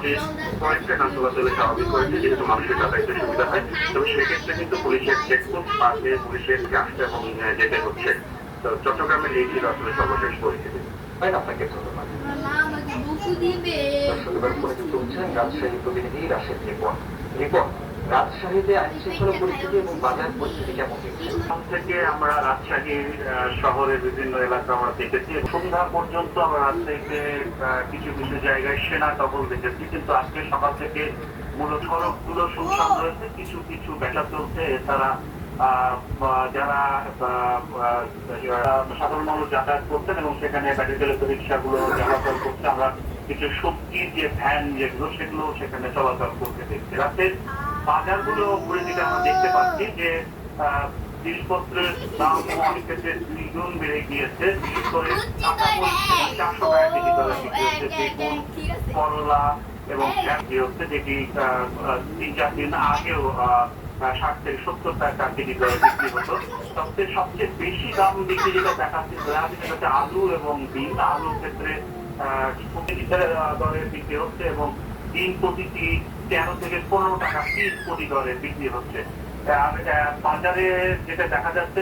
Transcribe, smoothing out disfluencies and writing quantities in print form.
মোটামুটি কয়েকটা গান চলাচলে স্বাভাবিক হয়েছে, যেহেতু মানুষের যাতায়াতের সুবিধা হয়। তবে সেক্ষেত্রে কিন্তু পুলিশের চেকপোস্ট পার হয়ে পুলিশেরকে আসতে এবং যেতে হচ্ছে। তো চট্টগ্রামের এই ছিল আসলে সর্বশেষ পরিস্থিতি। ভাই, আপনাকে ধন্যবাদ। দর্শক, এবার ফোনে যুক্ত হচ্ছেন রাজশাহী প্রতিনিধি রাশেদ রিপন। রিপন, রাজশাহীতে আইন শৃঙ্খলা পরিস্থিতি এবং বাজার পরিস্থিতি কেমন দেখছেন? এখান থেকে আমরা রাজশাহীর শহরের বিভিন্ন এলাকা আমরা দেখেছি। সন্ধ্যা পর্যন্ত আমরা রাজশাহীতে কিছু কিছু জায়গায় সেনা টহল দেখেছি, কিন্তু আজকে সকাল থেকে মূলত সড়কগুলো শুনশান রয়েছে, কিছু কিছু বেচা চলছে। এছাড়া যারা সাধারণ মানুষ যাতায়াত করছেন এবং সেখানে ব্যাটারি চালিত রিক্সাগুলো চলাচল করছে, আমরা কিছু সবজির যে ভ্যান যেগুলো সেগুলো সেখানে চলাচল করতে দেখছি। রাতের বাজারগুলো ঘুরে দিকে আমরা দেখতে পাচ্ছি যে জিনিসপত্রের দাম অনেক ক্ষেত্রে দ্বিগুণ বেড়ে গিয়েছে। বিশেষ করে 400 টাকা কেজি দরে বিক্রি হচ্ছে বেগুন, করলা এবং সবজি হচ্ছে, যেটি 3-4 দিন আগেও 60 থেকে 70 টাকা কেজি দরে বিক্রি হতো। সবচেয়ে বেশি দাম বিক্রি যেটা দেখাচ্ছে সেটা হচ্ছে আলু এবং ডিম। আলুর ক্ষেত্রে দরে বিক্রি হচ্ছে এবং ডিম প্রতিটি 13 থেকে 15 টাকা পিস প্রতি দরে বিক্রি হচ্ছে। আর বাজারে যেটা দেখা যাচ্ছে